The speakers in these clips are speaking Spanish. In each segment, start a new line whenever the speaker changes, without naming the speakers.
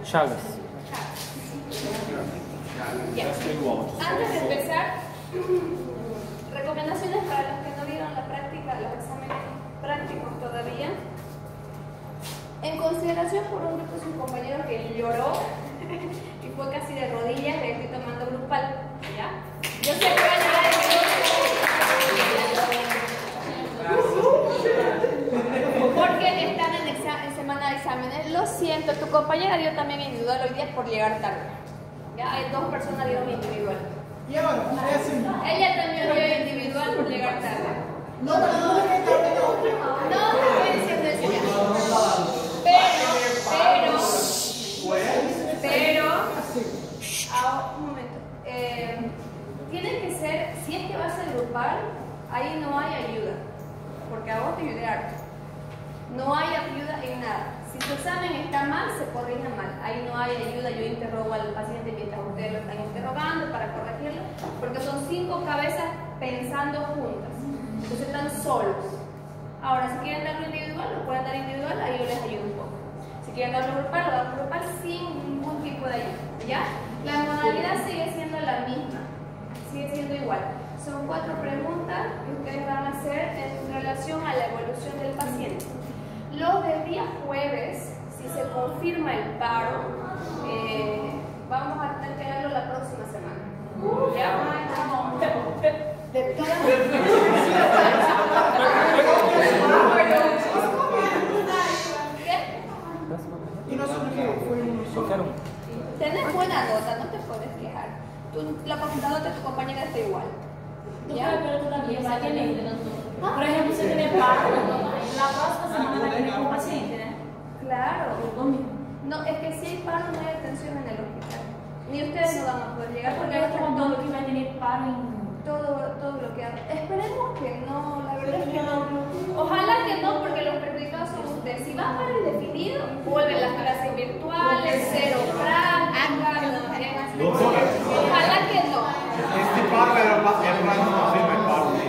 Chagas.
Ya. Antes de empezar, recomendaciones para los que no dieron la práctica, los exámenes prácticos todavía. En consideración por un grupo de sus compañeros que lloró y fue casi de rodillas, le estoy tomando grupal. ¿Ya? Yo sé que va a llorar porque están en semana de exámenes. Lo siento, tu compañera dio también individual hoy día por llegar tarde. Ya hay 2 personas dieron individual.
Y ahora,
Ella también dio individual por llegar tarde.
no,
estoy diciendo eso ya. Pero, un momento. Tiene que ser, si es que va a ser grupal, ahí no hay ayuda. Porque a vos te ayudé harto. No hay ayuda en nada. Si su examen está mal, se corrige mal. Ahí no hay ayuda. Yo interrogo al paciente mientras ustedes lo están interrogando para corregirlo. Porque son 5 cabezas pensando juntas. Entonces están solos. Ahora, si quieren darlo individual, lo pueden dar individual, ahí yo les ayudo un poco. Si quieren darlo grupal, lo dan grupal sin ningún tipo de ayuda. ¿Ya? La modalidad sigue siendo la misma. Sigue siendo igual. Son 4 preguntas que ustedes van a hacer en relación a la evolución del paciente. Los del día jueves, si se confirma el paro, vamos a tener que verlo la próxima semana. ¿Ya? De todas
y no solo que fue uno.
Tenés buena nota, no te puedes quejar. La computadora de tu compañera está igual.
¿Ya? Pero tú también vas a tener. Por ejemplo, si tiene paro, la próxima semana va a tener un paciente, ¿eh?
Claro. No, es que si hay paro no hay atención en el hospital. Ni ustedes no van a poder llegar porque
Porque es
están
como todo que va a tener paro
todo bloqueado. Esperemos que no, la verdad es que no. Ojalá que no, porque los perjudicados son ustedes. Si van para indefinido, vuelven las clases virtuales, cero práctica, ojalá que no.
Este paro era para não haver mais paro, né?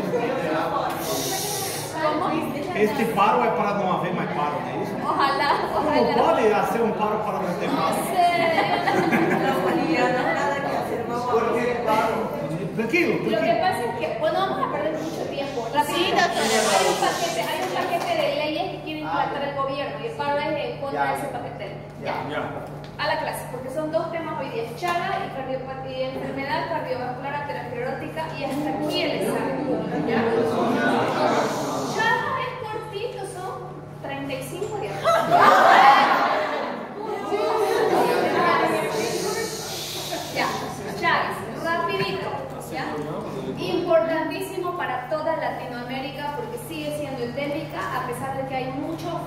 ¿Cómo?
Este paro é para não haver mais paro, não é isso?
Ojalá.
Não pode ser um paro para não ter paro. ¿Por qué paro? Tranquilo.
Lo que pasa es que, bueno, vamos a perder mucho tiempo. Rapidito, hay un paquete de leyes que quiere implantar el gobierno y el paro es en contra de ese paquete. Ya. A la clase, porque son 2 temas hoy día, Chagas y enfermedad cardiovascular aterosclerótica, y hasta aquí el examen. ¿Ya? Chagas es cortito, son 35 días. Ya, Chagas, rapidito, ¿ya? Importantísimo para toda Latinoamérica porque sigue siendo endémica, a pesar de que hay mucho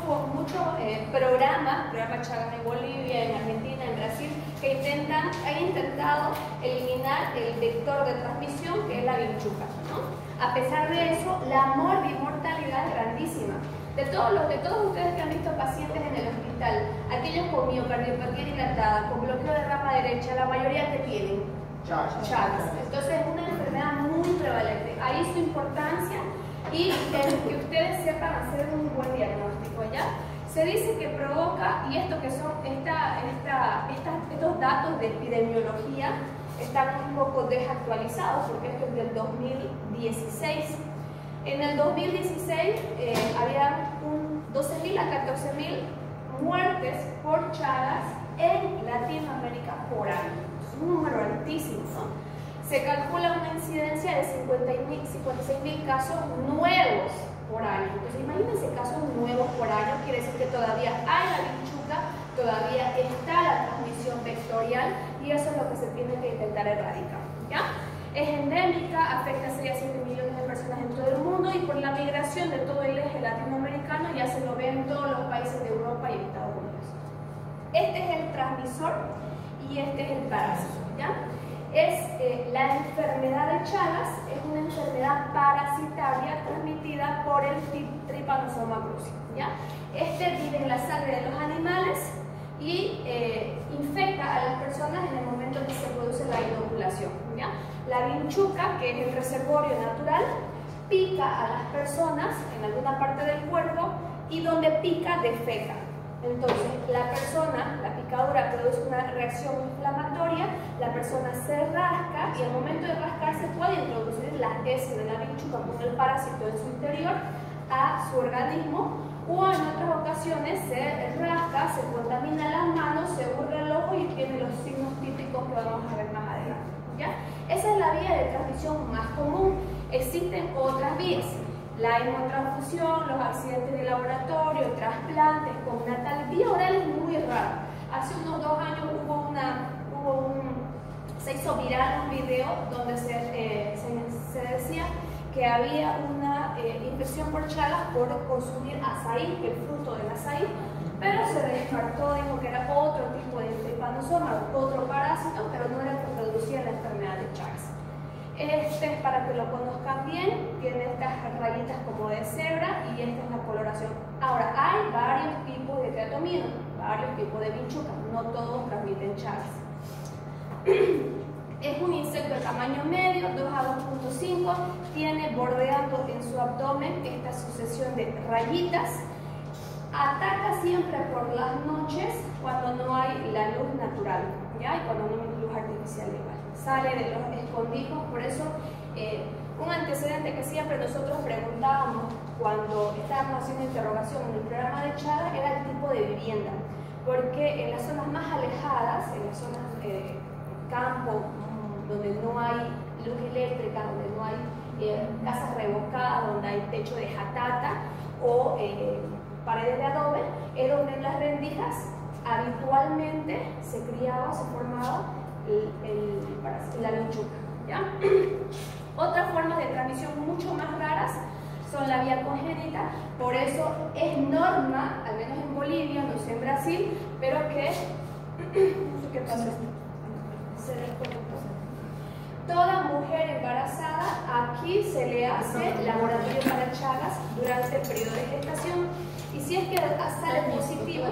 programa Chagas en Bolivia, en Argentina, en Brasil, que han intentado eliminar el vector de transmisión, que es la vinchuca, ¿no? A pesar de eso, la mortalidad es grandísima. De todos ustedes que han visto pacientes en el hospital, aquellos con miocardiopatía dilatada, con bloqueo de rama derecha, la mayoría que tienen Chagas. Entonces es una enfermedad muy prevalente. Ahí su importancia y que ustedes sepan hacer un buen diagnóstico, ¿ya? Se dice que provoca, y esto que son estos datos de epidemiología están un poco desactualizados porque esto es del 2016. En el 2016 había 12.000 a 14.000 muertes por Chagas en Latinoamérica por año. Es un número altísimo, ¿no? Se calcula una incidencia de 56.000 casos nuevos por año. Entonces imagínense casos nuevos por año, quiere decir que todavía hay la vinchuca, todavía está la transmisión vectorial y eso es lo que se tiene que intentar erradicar, ¿ya? Es endémica, afecta a 6 a 7 millones de personas en todo el mundo y por la migración de todo el eje latinoamericano ya se lo ve en todos los países de Europa y Estados Unidos. Este es el transmisor y este es el parásito, ¿ya? La enfermedad de Chagas es una enfermedad parasitaria transmitida por el Trypanosoma cruzi, ¿ya? Este vive en la sangre de los animales y infecta a las personas en el momento en que se produce la inoculación, ¿ya? La vinchuca, que es el reservorio natural, pica a las personas en alguna parte del cuerpo y donde pica defeca. Entonces, la picadura produce una reacción inflamatoria, la persona se rasca y al momento de rascarse puede introducir la heces de la vinchuca con el parásito en su interior a su organismo, o en otras ocasiones se rasca, se contamina las manos, se burla el ojo y tiene los signos típicos que vamos a ver más adelante, ¿ya? Esa es la vía de transmisión más común. Existen otras vías: la hemotransfusión, los accidentes de laboratorio, trasplantes con natal. Vía oral es muy raro. Hace unos 2 años se hizo viral un video donde se decía que había una infección por Chagas por consumir azaí, el fruto del azaí, pero se descartó, dijo que era otro tipo de trypanosoma, otro parásito, pero no era el que producía la enfermedad de Chagas. Este, para que lo conozcan bien, tiene estas rayitas como de cebra y esta es la coloración. Ahora, hay varios tipos de creatomino, varios tipos de vinchuca, no todos transmiten Chagas. Es un insecto de tamaño medio, 2 a 2.5, tiene bordeando en su abdomen esta sucesión de rayitas. Ataca siempre por las noches cuando no hay la luz natural, ¿ya? Y cuando no hay luz artificial igual. Sale de los escondrijos, por eso un antecedente que siempre nosotros preguntábamos cuando estábamos haciendo interrogación en el programa de Chagas era el tipo de vivienda, porque en las zonas más alejadas, en las zonas campo, donde no hay luz eléctrica, donde no hay casas revocadas, donde hay techo de jatata o paredes de adobe, es donde en las rendijas habitualmente se criaba, se formaba la vinchuca, ¿ya? Otras formas de transmisión mucho más raras son la vía congénita, por eso es norma, al menos en Bolivia, no sé en Brasil, pero que no sé qué pasó, se desconectó. Toda mujer embarazada, aquí se le hace laboratorio para Chagas durante el periodo de gestación, y si es que sale positivo,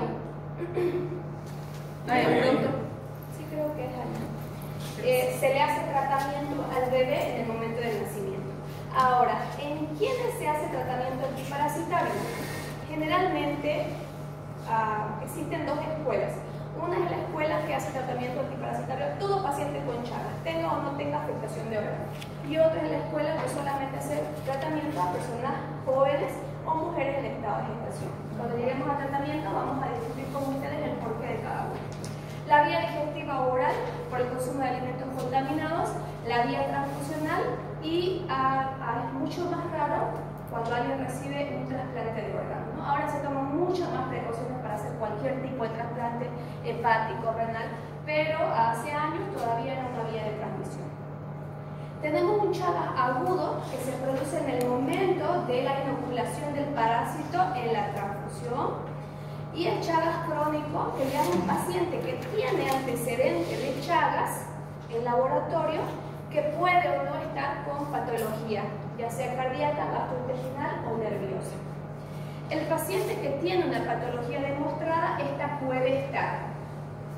sí creo que es ahí, se le hace tratamiento al bebé en el momento del nacimiento. Ahora, ¿en quiénes se hace tratamiento antiparasitario? Generalmente existen 2 escuelas. Una es la escuela que hace tratamiento antiparasitario a todo paciente con Chagas, tenga o no tenga afectación de órgano. Y otra es la escuela que solamente hace tratamiento a personas jóvenes o mujeres en estado de gestación. Cuando lleguemos al tratamiento vamos a discutir con ustedes el porqué de cada uno. La vía digestiva oral por el consumo de alimentos contaminados, la vía transfusional y es mucho más raro cuando alguien recibe un trasplante de órgano, ¿no? Ahora se toman muchas más precauciones para hacer cualquier tipo de trasplante hepático, renal, pero hace años todavía era una vía de transmisión. Tenemos un Chagas agudo que se produce en el momento de la inoculación del parásito en la transfusión, y el Chagas crónico, que ya es un paciente que tiene antecedentes de Chagas en laboratorio, que puede o no estar con patología, ya sea cardíaca, gastrointestinal o nerviosa. El paciente que tiene una patología demostrada, esta puede estar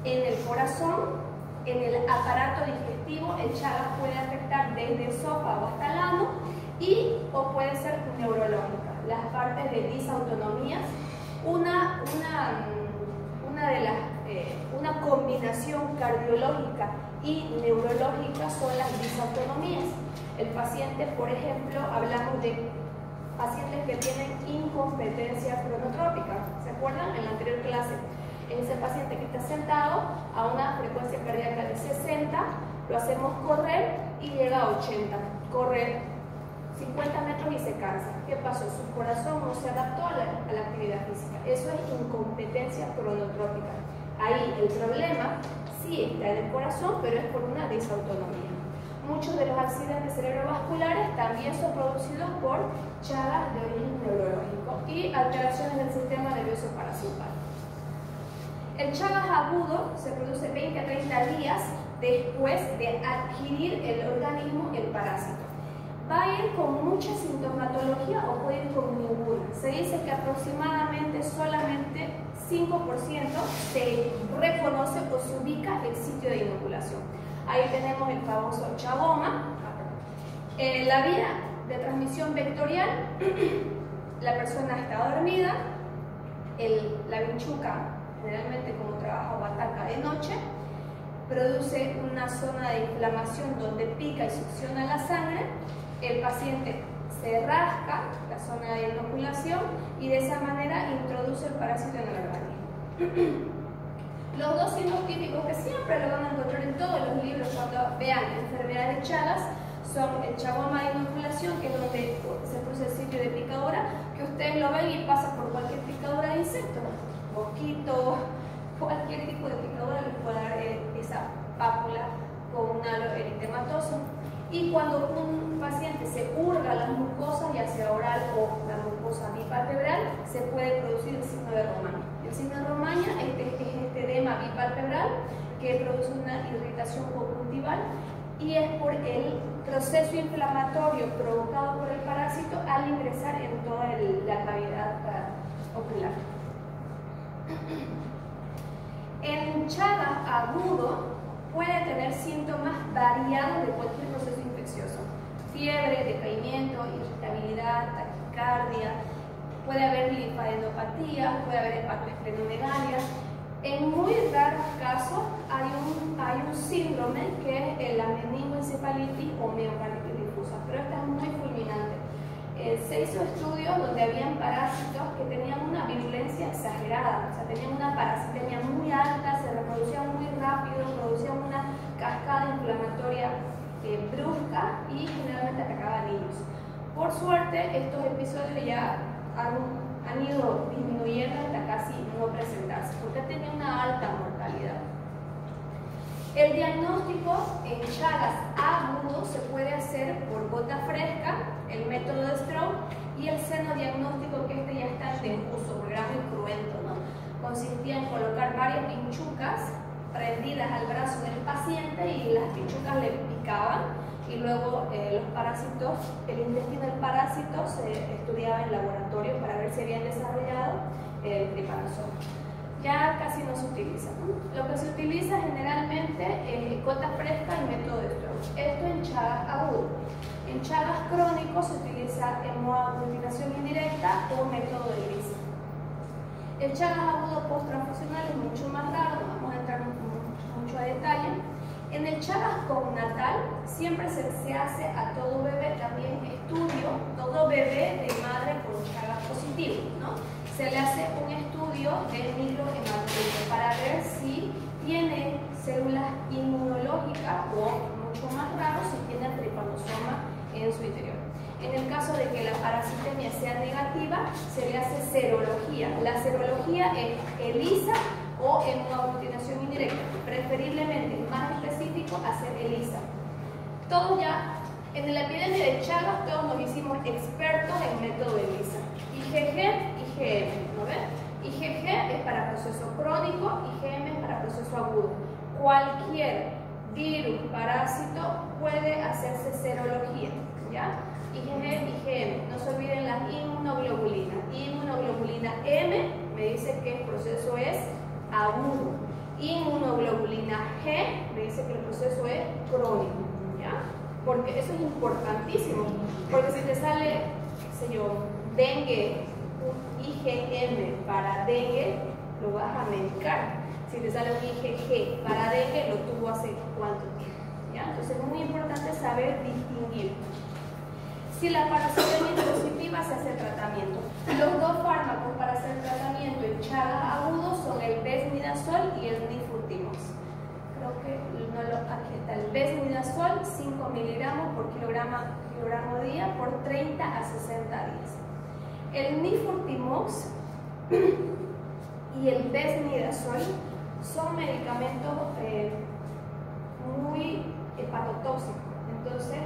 en el corazón, en el aparato digestivo. El Chagas puede afectar desde el esófago hasta el ano o puede ser neurológica, las partes de disautonomías. Una combinación cardiológica y neurológica son las disautonomías. El paciente, por ejemplo, hablamos de pacientes que tienen incompetencia cronotrópica. ¿Se acuerdan? En la anterior clase, ese paciente que está sentado a una frecuencia cardíaca de 60, lo hacemos correr y llega a 80. Correr 50 metros y se cansa. ¿Qué pasó? Su corazón no se adaptó a la actividad física. Eso es incompetencia cronotrópica. Ahí el problema sí está en el corazón, pero es por una disautonomía. Muchos de los accidentes cerebrovasculares también son producidos por Chagas de origen neurológico y alteraciones del sistema nervioso parasimpático. El Chagas agudo se produce 20 a 30 días después de adquirir el organismo el parásito. Va a ir con mucha sintomatología o puede ir con ninguna. Se dice que aproximadamente solamente 5% se reconoce o se ubica el sitio de inoculación. Ahí tenemos el famoso chaboma. La vía de transmisión vectorial, la persona está dormida, la vinchuca generalmente como trabaja o ataca de noche, produce una zona de inflamación donde pica y succiona la sangre, el paciente se rasca la zona de inoculación y de esa manera introduce el parásito en el organismo. Los dos signos típicos que siempre lo van a encontrar en todos los libros cuando vean enfermedades de Chagas son el chagoma de inoculación, que es donde se produce el sitio de picadura, que ustedes lo ven y pasa por cualquier picadura de insecto, mosquito, cualquier tipo de picadura le puede dar esa pápula con un halo eritematoso. Y cuando un paciente se hurga las mucosas, ya sea oral o la mucosa bipalpebral, se puede producir el signo de Romaña. El signo de Romaña es este edema bipalpebral que produce una irritación conjuntival y es por el proceso inflamatorio provocado por el parásito al ingresar en toda la cavidad ocular. El Chagas agudo puede tener síntomas variados de cualquier proceso infeccioso: fiebre, decaimiento, irritabilidad, taquicardia, puede haber linfadenopatía, puede haber hepatoesplenomegalia. En muy raros casos hay un síndrome que es la meningoencefalitis o miocarditis difusa, pero esta es muy fulminante. Se hizo estudios donde habían parásitos que tenían una virulencia exagerada, o sea, tenían una parasitemia muy alta, se reproducían muy rápido, producían una cascada inflamatoria brusca y generalmente atacaban a niños. Por suerte, estos episodios ya han ido disminuyendo hasta casi no presentarse, porque tenía una alta mortalidad. El diagnóstico en Chagas agudo se puede hacer por gota fresca, el método de Stroh, y el seno diagnóstico, que ya está en uso, porque era muy cruento, ¿no? Consistía en colocar varias pinchucas prendidas al brazo del paciente y las pinchucas le picaban, y luego los parásitos, el intestino del parásito se estudiaba en laboratorio para ver si habían desarrollado el tripanosoma. Ya casi no se utiliza, ¿no? Lo que se utiliza generalmente es gota fresca y método de Stroh. Esto en Chagas agudo. En Chagas crónico se utiliza hemoaglutinación indirecta o método de Gris. El Chagas agudo posttransfusional es mucho más raro, no vamos a entrar mucho a detalle. En el Chagas cognatal siempre se hace a todo bebé también estudio, todo bebé de madre con Chagas positivo, ¿no? Se le hace un estudio de microhematocrit para ver si tiene células inmunológicas o, mucho más raro, si tiene el tripanosoma en su interior. En el caso de que la parasitemia sea negativa, se le hace serología. La serología es ELISA o hemoaglutinación indirecta, preferiblemente, más específico, hacer ELISA. Todos ya, en la epidemia de Chagas, todos nos hicimos expertos en método ELISA. IgG, IgM, ¿no ven? IgG es para proceso crónico, IgM es para proceso agudo. Cualquier virus, parásito, puede hacerse serología, ¿ya? IgG, IgM. No se olviden las inmunoglobulinas. Inmunoglobulina M me dice que el proceso es agudo. Inmunoglobulina G me dice que el proceso es crónico, ¿ya? Porque eso es importantísimo. Porque si te sale, qué sé yo, dengue, un IgM para dengue, lo vas a medicar. Si te sale un IgG para dengue, lo tuvo hace cuánto tiempo, ¿ya? Entonces es muy importante saber distinguir. Si la parasitemia es positiva, se hace tratamiento. Los dos fármacos para hacer tratamiento en Chagas agudo son el Besmidazol y el Nifurtimox. Creo que aquí está el Besmidazol, 5 miligramos por kilogramo día por 30 a 60 días. El Nifurtimox y el Besmidazol son medicamentos muy hepatotóxicos. Entonces,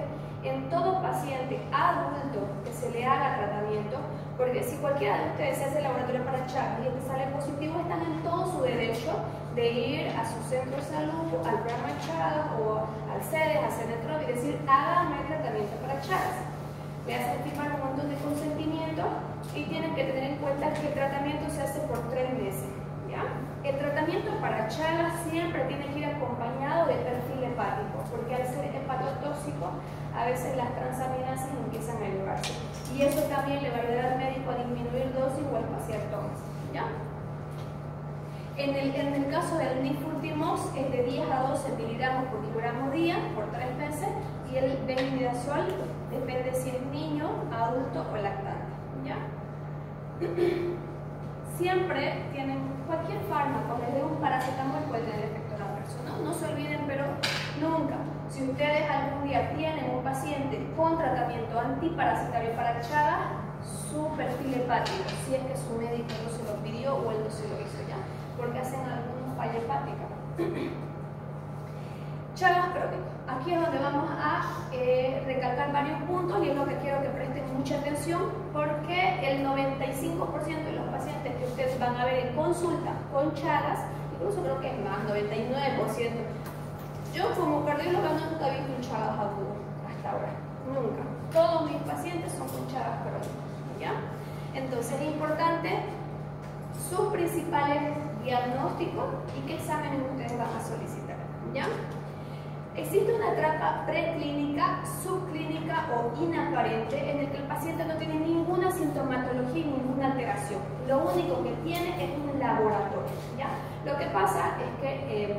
en todo paciente adulto que se le haga tratamiento, porque si cualquiera de ustedes se hace el laboratorio para Chagas y el que sale positivo, están en todo su derecho de ir a su centro de salud, al programa Chagas o al CEDES, a Cenetrop y decir, hágame el tratamiento para Chagas. Le hacen firmar un montón de consentimientos y tienen que tener en cuenta que el tratamiento se hace por 3 meses, ¿ya? El tratamiento para Chagas siempre tiene que ir acompañado de perfil hepático, porque al ser hepatotóxico, a veces las transaminases empiezan a elevarse. Y eso también le va a ayudar al médico a disminuir dosis o a espaciar tomas, ¿ya? En el caso del nifurtimox es de 10 a 12 miligramos por kilogramo día por 3 meses, y el benimidazol depende si es niño, adulto o lactante. ¿Ya? Siempre tienen cualquier fármaco, desde un paracetamol puede tener efecto en la persona. No se olviden, pero nunca, si ustedes algún día tienen un paciente con tratamiento antiparasitario para Chagas, su perfil hepático, si es que su médico no se lo pidió o él no se lo hizo ya, porque hacen algunos falla hepática. Chagas crónico. Aquí es donde vamos a recalcar varios puntos, y es lo que quiero que presten mucha atención, porque el 95% de los pacientes que ustedes van a ver en consulta con Chagas, incluso creo que es más, 99%. Yo como cardióloga nunca he visto un Chagas agudo hasta ahora, nunca. Todos mis pacientes son con Chagas crónicos, ¿ya? Entonces es importante sus principales diagnósticos y qué exámenes ustedes van a solicitar, ¿ya? Existe una etapa preclínica, subclínica o inaparente en el que el paciente no tiene ninguna sintomatología y ninguna alteración. Lo único que tiene es un laboratorio, ¿ya? Lo que pasa es que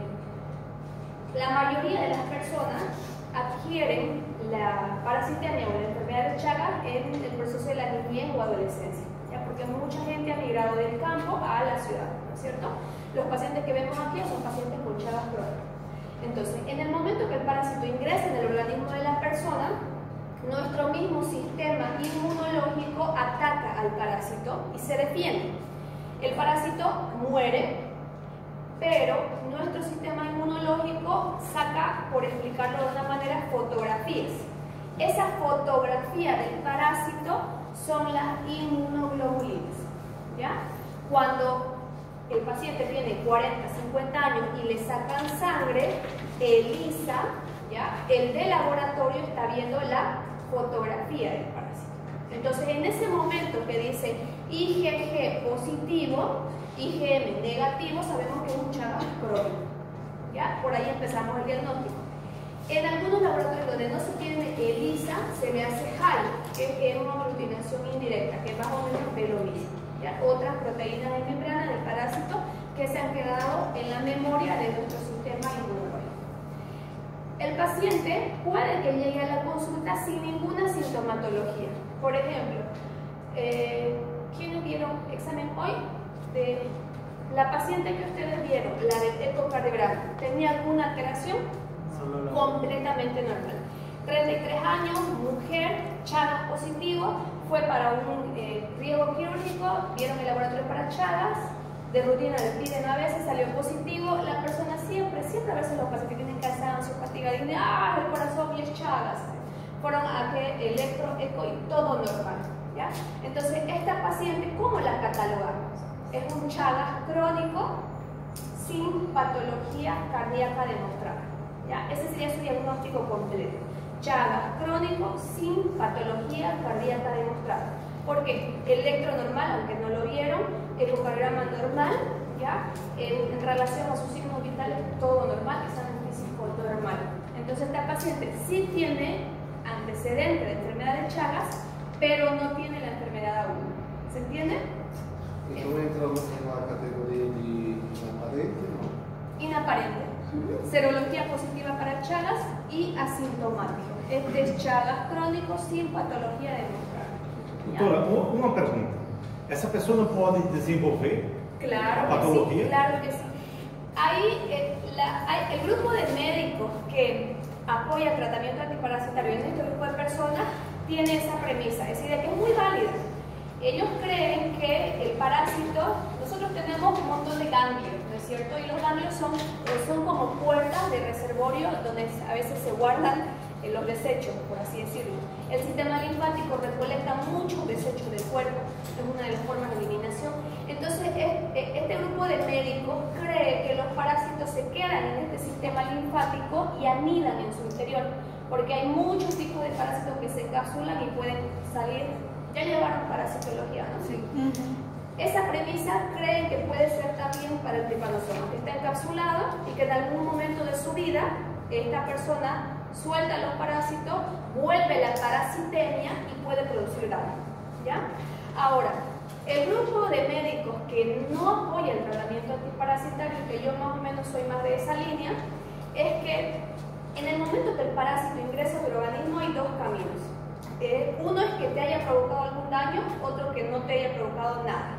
la mayoría de las personas adquieren la parasitemia o la enfermedad de Chagas en el proceso de la niñez o adolescencia, ¿ya? Porque mucha gente ha migrado del campo a la ciudad, ¿no es cierto? Los pacientes que vemos aquí son pacientes con Chagas crónicas. Entonces, en el momento que el parásito ingresa en el organismo de la persona, nuestro mismo sistema inmunológico ataca al parásito y se defiende. El parásito muere, pero nuestro sistema inmunológico saca, por explicarlo de una manera, fotografías. Esa fotografía del parásito son las inmunoglobulinas, ¿ya? Cuando el paciente tiene 40, 50 años y le sacan sangre, ELISA, ¿ya? El de laboratorio está viendo la fotografía del parásito. Entonces, en ese momento que dice IgG positivo, IgM negativo, sabemos que es un Chagas crónico, ¿ya? Por ahí empezamos el diagnóstico. En algunos laboratorios donde no se tiene ELISA, se le hace HAL, que es una aglutinación indirecta, que más o menos es lo mismo. ¿Ya? Otras proteínas de membrana del parásito que se han quedado en la memoria de nuestro sistema inmunológico. El paciente puede que llegue a la consulta sin ninguna sintomatología. Por ejemplo, ¿quiénes dieron examen hoy? De la paciente que ustedes vieron, la del ecocardiograma, ¿tenía alguna alteración? Completamente normal. 33 años, mujer, Chagas positivo, fue para un riesgo quirúrgico, vieron el laboratorio para Chagas, de rutina le piden a veces, salió positivo. La persona siempre a veces los pacientes tienen cansancio, fatiga, dicen, el corazón y es Chagas. Fueron a que electro, eco y todo normal, ¿ya? Entonces, esta paciente, ¿cómo la catalogamos? Es un Chagas crónico sin patología cardíaca demostrada, ¿ya? Ese sería su diagnóstico completo. Chagas crónico sin patología cardíaca demostrada. ¿Por qué? Electro normal, aunque no lo vieron, ecocardiograma normal, ¿ya? En relación a sus signos vitales, todo normal, examen físico normal. Entonces, esta paciente sí tiene antecedente de enfermedad de Chagas, pero no tiene la enfermedad aún. ¿Se entiende?
¿Eso entra en la categoría de inaparente, no?
Inaparente. Serología positiva para Chagas y asintomático. Este es Chagas crónico sin patología demostrada.
Doutora, uma pergunta. Essa pessoa não pode desenvolver
Claro
patología?
que sí, claro que sí. Hay el grupo de médicos que apoya el tratamiento antiparasitario en este grupo de personas tiene esa premisa, es decir, que es muy válida. Ellos creen que el parásito, nosotros tenemos un montón de ganglios, ¿no es cierto? Y los ganglios son como puertas de reservorio donde a veces se guardan los desechos, por así decirlo. El sistema linfático recolecta muchos desechos del cuerpo, es una de las formas de eliminación. Entonces, este grupo de médicos cree que los parásitos se quedan en este sistema linfático y anidan en su interior, porque hay muchos tipos de parásitos que se encapsulan y pueden salir. Ya llevaron parasitología, ¿no? Sí. Esa premisa creen que puede ser también para el trypanosoma, que está encapsulado y que en algún momento de su vida esta persona suelta los parásitos, vuelve la parasitemia y puede producir daño, ¿ya? Ahora, El grupo de médicos que no apoya el tratamiento antiparasitario, que yo más o menos soy más de esa línea, es que en el momento que el parásito ingresa a tu organismo hay dos caminos. Uno es que te haya provocado algún daño, otro que no te haya provocado nada.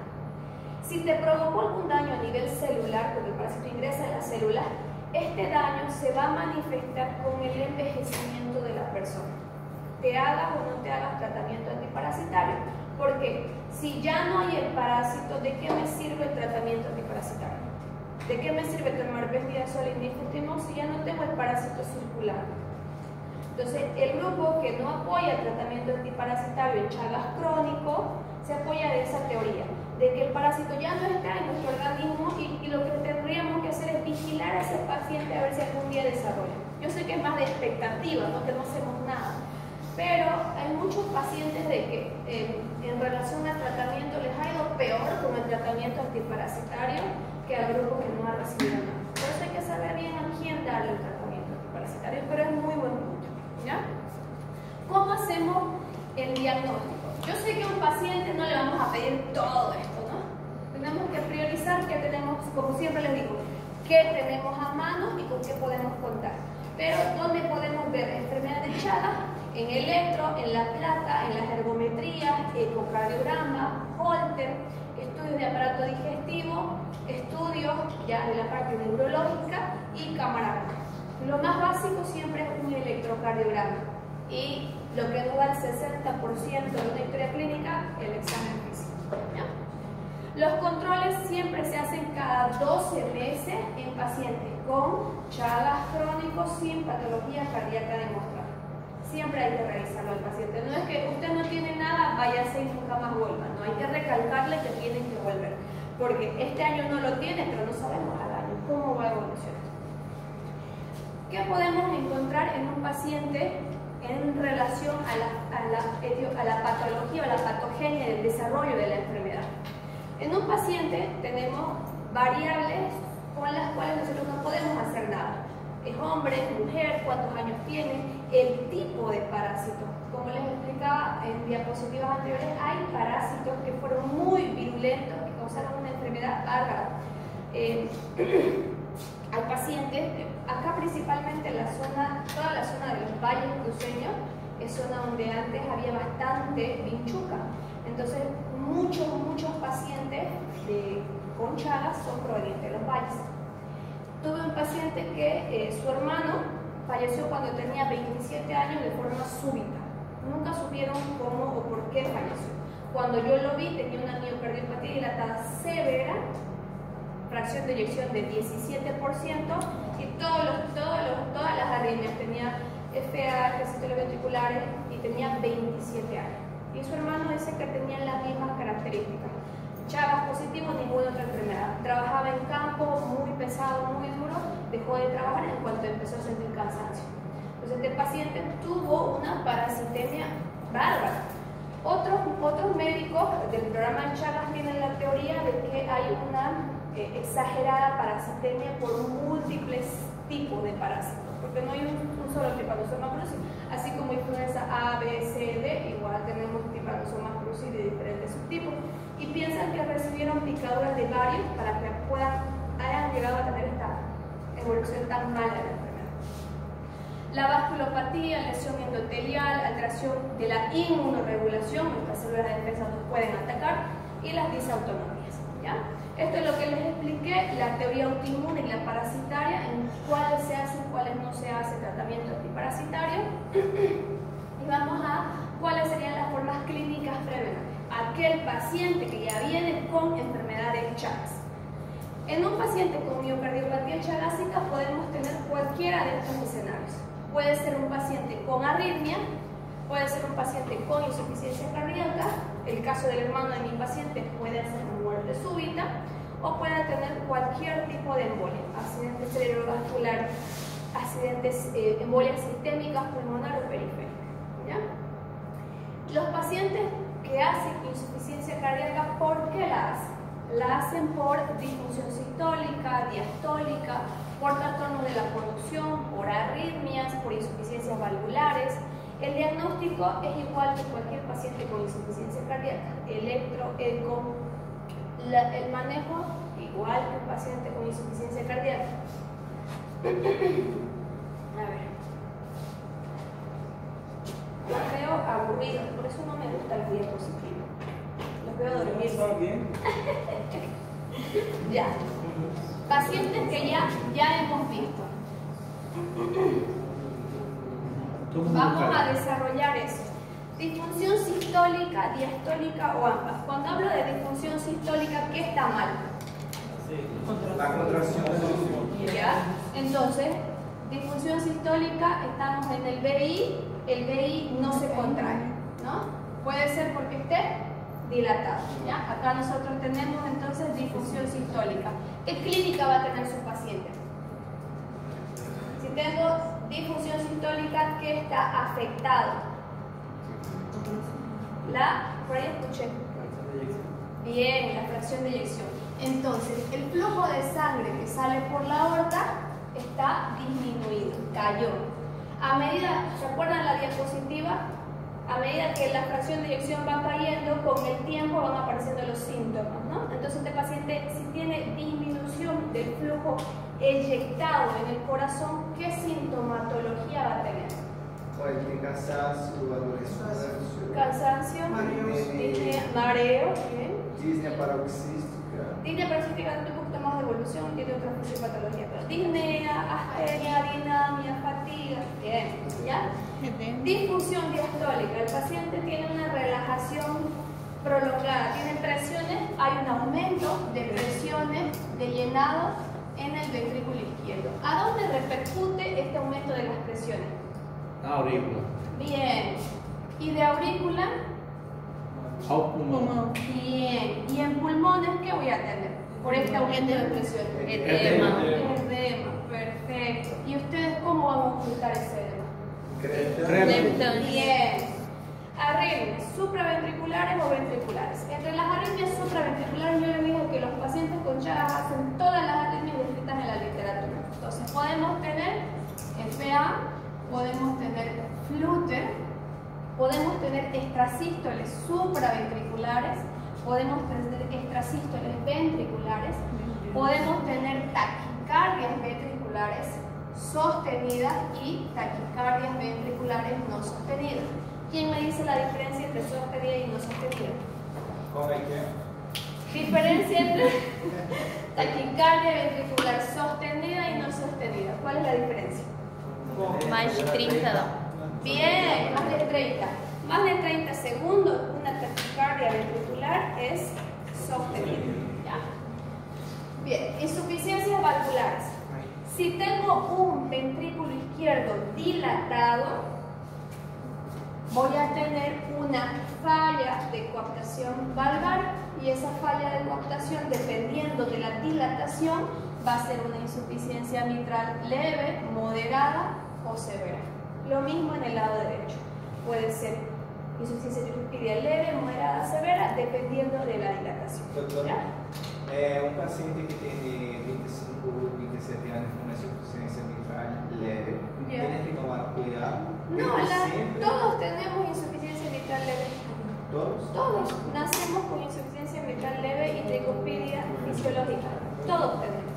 Si te provocó algún daño a nivel celular, porque el parásito ingresa en las células, este daño se va a manifestar con el envejecimiento de la persona. Te hagas o no te hagas tratamiento antiparasitario. Porque si ya no hay el parásito, ¿de qué me sirve el tratamiento antiparasitario? ¿De qué me sirve tomar benzodiazol y nifurtimox si ya no tengo el parásito circulando? Entonces, el grupo que no apoya el tratamiento antiparasitario en Chagas crónico se apoya de esa teoría, de que el parásito ya no está en nuestro organismo y lo que tendríamos que hacer es vigilar a ese paciente a ver si algún día desarrolla. Yo sé que es más de expectativa, ¿no? Que no hacemos nada, pero hay muchos pacientes de que en relación al tratamiento les ha ido peor con el tratamiento antiparasitario que al grupo que no ha recibido nada. Por eso hay que saber bien a quién darle el tratamiento antiparasitario, pero es muy buen punto, ¿ya? ¿Cómo hacemos el diagnóstico? Yo sé que a un paciente no le vamos a pedir todo esto, ¿no? Tenemos que priorizar qué tenemos, como siempre les digo, qué tenemos a mano y con qué podemos contar. Pero ¿dónde podemos ver enfermedad de Chagas? En electro, en la placa, en las ergometrías, ecocardiograma, Holter, estudios de aparato digestivo, estudios ya de la parte neurológica y cámara. Lo más básico siempre es un electrocardiograma y lo que nos da el 60% de una historia clínica, el examen físico, ¿ya? Los controles siempre se hacen cada 12 meses en pacientes con Chagas crónicos sin patología cardíaca demostrada. Siempre hay que revisarlo al paciente. No es que usted no tiene nada, váyase y nunca más vuelva. No, hay que recalcarle que tienen que volver. Porque este año no lo tiene, pero no sabemos al año cómo va a evolucionar. ¿Qué podemos encontrar en un paciente en relación a la patología o la patogenia del desarrollo de la enfermedad? En un paciente tenemos variables con las cuales nosotros no podemos hacer nada. Es hombre, es mujer, cuántos años tiene, el tipo de parásito. Como les explicaba en diapositivas anteriores, hay parásitos que fueron muy virulentos, que causaron una enfermedad bárbara. Hay pacientes, acá principalmente en la zona, toda la zona de los valles cruceños, es zona donde antes había bastante vinchuca. Entonces, muchos pacientes con Chagas son provenientes de los valles. Tuve un paciente que su hermano falleció cuando tenía 27 años de forma súbita. Nunca supieron cómo o por qué falleció. Cuando yo lo vi, tenía una miocardiopatía dilatada severa, fracción de eyección de 17% y todas las arritmias. Tenía FA, casítoles ventriculares y tenía 27 años. Y su hermano dice que tenían las mismas características. Chagas positivo, ninguna otra enfermedad. Trabajaba en campo, muy pesado, muy duro, dejó de trabajar en cuanto empezó a sentir cansancio. Entonces este paciente tuvo una parasitemia bárbara. Otros médicos del programa de Chagas tienen la teoría de que hay una exagerada parasitemia por múltiples tipos de parásitos, porque no hay un solo Trypanosoma cruzi, así como influenza A, B, C, D, igual tenemos Trypanosoma cruzi de diferentes subtipos, y piensan que recibieron picaduras de varios para que hayan llegado a tener esta evolución tan mala de la enfermedad. La vasculopatía, lesión endotelial, alteración de la inmunorregulación, nuestras células de defensa nos pueden atacar, y las disautonomías, ¿ya? Esto es lo que les expliqué, la teoría autoinmune y la parasitaria, en cuáles se hace, cuáles no se hace tratamiento antiparasitario. Y vamos a cuáles serían las formas clínicas preventivas. Aquel paciente que ya viene con enfermedad de Chagas. En un paciente con miocardiopatía chagásica podemos tener cualquiera de estos escenarios. Puede ser un paciente con arritmia, puede ser un paciente con insuficiencia cardíaca, el caso del hermano de mi paciente puede ser muerte súbita, o puede tener cualquier tipo de embolia, accidente cerebrovascular, accidentes, embolias sistémicas, pulmonar o periférica, ¿ya? Los pacientes que hacen insuficiencia cardíaca, ¿por qué la hacen? La hacen por disfunción sistólica, diastólica, por trastornos de la conducción, por arritmias, por insuficiencias valvulares. El diagnóstico es igual que cualquier paciente con insuficiencia cardíaca, electro, eco, el manejo igual que un paciente con insuficiencia cardíaca. A ver. Los veo aburridos, por eso no me gusta la diapositiva. Los veo dormir.
Está bien.
Ya. Pacientes que ya hemos visto. Vamos a desarrollar eso. Disfunción sistólica, diastólica o ambas. Cuando hablo de disfunción sistólica, ¿qué está mal?
La contracción del músculo.
¿Ya? Entonces, disfunción sistólica, estamos en el BI no se contrae, ¿no? Puede ser porque esté dilatado, ¿ya? Acá nosotros tenemos entonces disfunción sistólica. ¿Qué clínica va a tener su paciente? Si tengo disfunción sistólica, ¿qué está afectado? Por ahí escuché. Bien, la fracción de eyección. Entonces, el flujo de sangre que sale por la aorta está disminuido, cayó. A medida, ¿se acuerdan la diapositiva? A medida que la fracción de eyección va cayendo, con el tiempo van apareciendo los síntomas, ¿no? Entonces, este paciente, si tiene disminución del flujo eyectado en el corazón, ¿qué sintomatología va a tener?
Puede tener
Cansancio, disnea, mareo,
disnea paroxística.
Disnea paroxística tiene un poquito más de evolución, tiene otra fisiopatología, pero disnea, astenia, dinamia, fatiga, bien, ¿ya? Disfunción diastólica, el paciente tiene una relajación prolongada, tiene presiones, hay un aumento de presiones de llenado en el ventrículo izquierdo. ¿A dónde repercute este aumento de las presiones?
Aurícula.
Bien. ¿Y de aurícula?
Ao pulmón.
Bien. ¿Y en pulmones qué voy a tener? Por este aumento de presión.
Edema.
Edema. Perfecto. ¿Y ustedes cómo van a ocultar ese edema?
Crema.
Bien. Arritmias supraventriculares o ventriculares. Entre las arritmias supraventriculares yo les digo que los pacientes con Chagas hacen todas las arritmias descritas en la literatura. Entonces podemos tener FA, podemos tener flúter, podemos tener extrasístoles supraventriculares, podemos tener extrasístoles ventriculares, podemos tener taquicardias ventriculares sostenidas y taquicardias ventriculares no sostenidas. ¿Quién me dice la diferencia entre sostenida y no sostenida?
¿Cómo es que?
Diferencia entre taquicardia ventricular sostenida y no sostenida. ¿Cuál es la diferencia?
Mais de 30
Bien, más de 30. Más de 30 segundos, una taquicardia ventricular es sostenida. ¿Ya? Bien, insuficiencias valvulares. Si tengo un ventrículo izquierdo dilatado, voy a tener una falla de coaptación valvar y esa falla de coaptación, dependiendo de la dilatación, va a ser una insuficiencia mitral leve, moderada o severa. Lo mismo en el lado derecho. Puede ser insuficiencia tricuspidia leve, moderada, severa, dependiendo de la dilatación.
Doutor,
¿Ya?
um paciente que tem 25 ou 27 anos com uma insuficiência mitral leve,
Yeah.
tem que tomar cuidado.
No,
Siempre,
todos tenemos insuficiencia mitral leve.
todos.
Todos nacemos con insuficiencia mitral leve y tricuspidia fisiológica. Todos tenemos.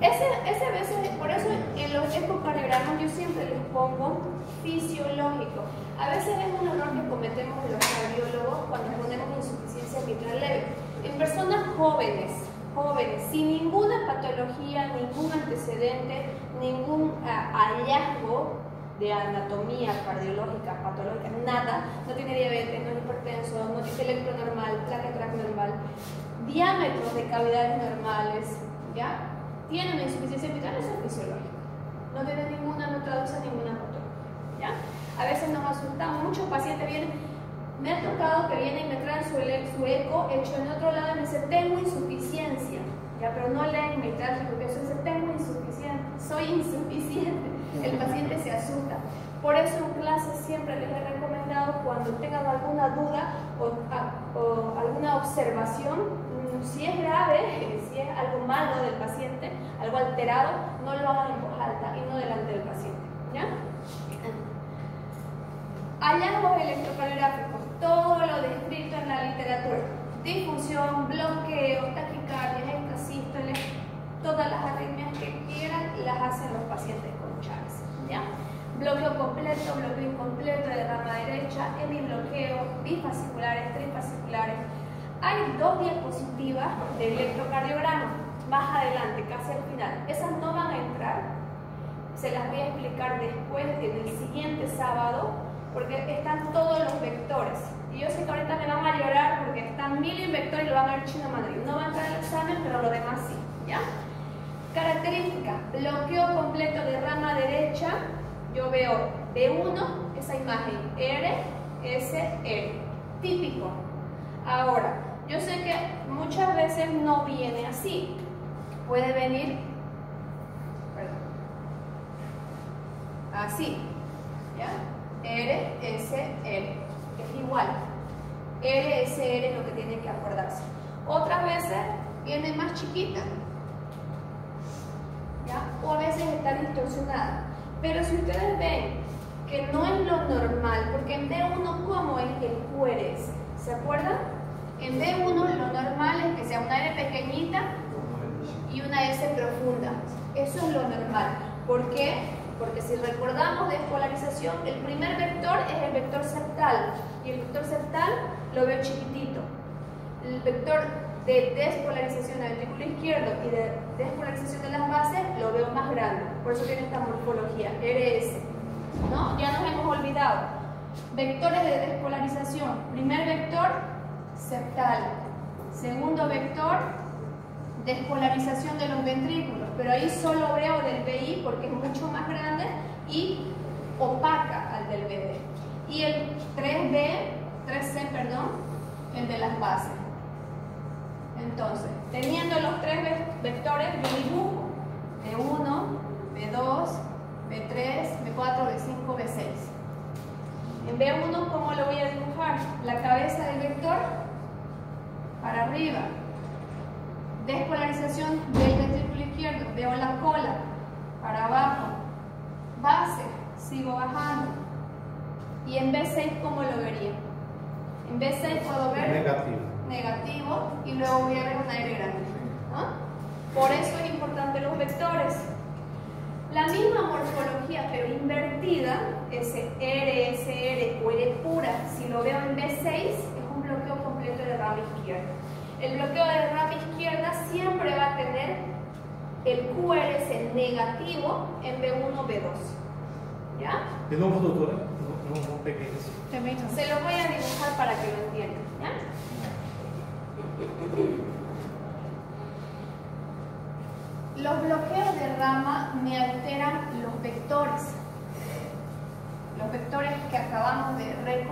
Ese a veces, por eso en los ecocardiogramas yo siempre les pongo fisiológico. A veces es un error que cometemos los cardiólogos cuando ponemos insuficiencia mitral leve. En personas jóvenes, sin ninguna patología, ningún antecedente, ningún hallazgo de anatomía cardiológica, patológica, nada, no tiene diabetes, no es hipertenso, no tiene electro normal, placa torácica normal, diámetros de cavidades normales, ¿ya? Tiene una insuficiencia mitral, eso es fisiológico. No tiene ninguna, no traduce ninguna patología, ¿ya? A veces nos asustamos, muchos pacientes vienen, me ha tocado que vienen y me traen su eco hecho en otro lado y me dicen, tengo insuficiencia, ¿ya? Pero no leen mitral, porque eso dice, tengo insuficiencia, soy insuficiente. El paciente se asusta. Por eso en clase siempre les he recomendado, cuando tengan alguna duda o alguna observación, si es grave, si es algo malo del paciente, algo alterado, no lo hagan en voz alta y no delante del paciente, ¿ya? Hallazgos electrocardiográficos, todo lo descrito en la literatura. Disfunción, bloqueo, taquicardia, extrasístoles, todas las arritmias que quieran las hacen los pacientes con Charles, ¿ya? Bloqueo completo, bloqueo incompleto de rama derecha, hemibloqueo, bifasciculares, trifasciculares. Hay 2 diapositivas de electrocardiograma, más adelante, casi al final. Esas no van a entrar, se las voy a explicar después en el siguiente sábado, porque están todos los vectores. Y yo sé que ahorita me van a llorar porque están 1000 vectores y lo van a ver chino a Madrid. No va a entrar al examen, pero lo demás sí, ¿ya? Características, bloqueo completo de rama derecha. Yo veo B1, esa imagen, R, S, R, típico. Ahora, yo sé que muchas veces no viene así. Puede venir, así, ¿ya? R, S, R, es igual. R, S, R es lo que tiene que acordarse. Otras veces viene más chiquita, ¿ya? O a veces está distorsionada. Pero si ustedes ven que no es lo normal, porque en B1, ¿cómo es el QRS? ¿Se acuerdan? En B1 lo normal es que sea una R pequeñita y una S profunda. Eso es lo normal. ¿Por qué? Porque si recordamos despolarización, el primer vector es el vector septal. Y el vector septal lo veo chiquitito. El vector de despolarización del ventrículo izquierdo y de despolarización de las bases lo veo más grande. Por eso tiene esta morfología, RS. ¿No? Ya nos hemos olvidado. Vectores de despolarización. Primer vector, septal. Segundo vector, despolarización de los ventrículos. Pero ahí solo veo del BI porque es mucho más grande y opaca al del BD. Y el 3C, el de las bases. Entonces, teniendo los 3 vectores, yo dibujo B1, B2, B3, B4, B5, B6. En B1, ¿cómo lo voy a dibujar? La cabeza del vector para arriba. Despolarización del ventrículo izquierdo, veo la cola para abajo. Base, sigo bajando. Y en B6, ¿cómo lo vería? En B6 puedo ver negativo y luego voy a ver una R grande, ¿no? Por eso es importante los vectores. La misma morfología pero invertida, ese R, S, R o R pura, si lo veo en B6 es un bloqueo completo de rama izquierda. El bloqueo de rama izquierda siempre va a tener el QRS negativo en B1, B2. ¿Ya?
De nuevo, doutora, no peguei isso.
Se lo voy a dibujar para que lo entiendan. ¿Ya? Los bloqueos de rama me alteran los vectores. Los vectores que acabamos de recordar.